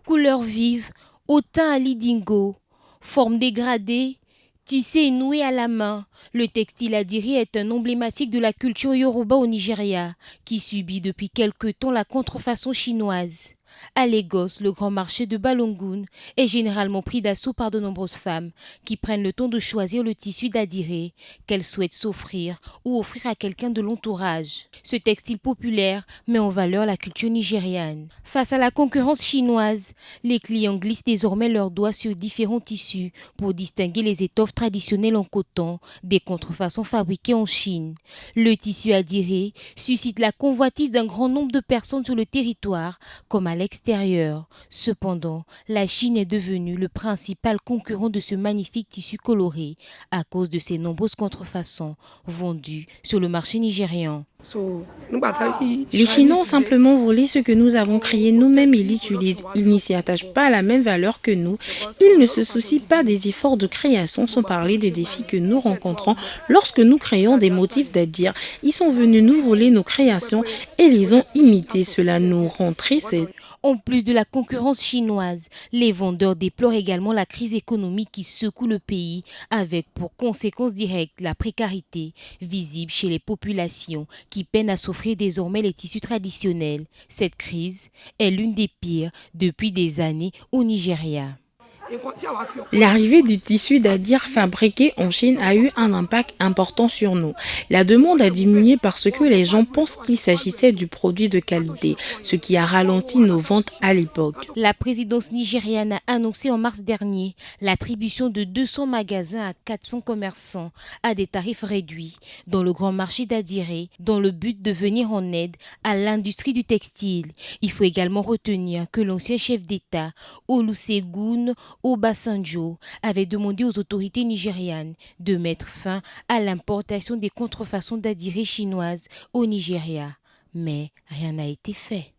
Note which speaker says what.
Speaker 1: Couleurs vives, au teint à l'idingo, formes dégradées, tissé et noué à la main. Le textile adiri est un emblématique de la culture yoruba au Nigeria, qui subit depuis quelque temps la contrefaçon chinoise. À Lagos, le grand marché de Balongoun est généralement pris d'assaut par de nombreuses femmes qui prennent le temps de choisir le tissu d'adiré qu'elles souhaitent s'offrir ou offrir à quelqu'un de l'entourage. Ce textile populaire met en valeur la culture nigériane. Face à la concurrence chinoise, les clients glissent désormais leurs doigts sur différents tissus pour distinguer les étoffes traditionnelles en coton des contrefaçons fabriquées en Chine. Le tissu adiré suscite la convoitise d'un grand nombre de personnes sur le territoire comme à l'extérieur. Cependant, la Chine est devenue le principal concurrent de ce magnifique tissu coloré à cause de ses nombreuses contrefaçons vendues sur le marché nigérian.
Speaker 2: Les Chinois ont simplement volé ce que nous avons créé nous-mêmes et l'utilisent. Ils n'y s'y attachent pas à la même valeur que nous. Ils ne se soucient pas des efforts de création, sans parler des défis que nous rencontrons lorsque nous créons des motifs d'adir. Ils sont venus nous voler nos créations et les ont imitées. Cela nous rend tristes.
Speaker 1: En plus de la concurrence chinoise, les vendeurs déplorent également la crise économique qui secoue le pays, avec pour conséquence directe la précarité visible chez les populations qui peinent à s'offrir désormais les tissus traditionnels. Cette crise est l'une des pires depuis des années au Nigeria.
Speaker 2: L'arrivée du tissu d'adir fabriqué en Chine a eu un impact important sur nous. La demande a diminué parce que les gens pensent qu'il s'agissait du produit de qualité, ce qui a ralenti nos ventes à l'époque.
Speaker 1: La présidence nigériane a annoncé en mars dernier l'attribution de 200 magasins à 400 commerçants à des tarifs réduits dans le grand marché d'Adiré, dans le but de venir en aide à l'industrie du textile. Il faut également retenir que l'ancien chef d'État, Olusegun Obasanjo, avait demandé aux autorités nigérianes de mettre fin à l'importation des contrefaçons d'adiré chinoises au Nigeria. Mais rien n'a été fait.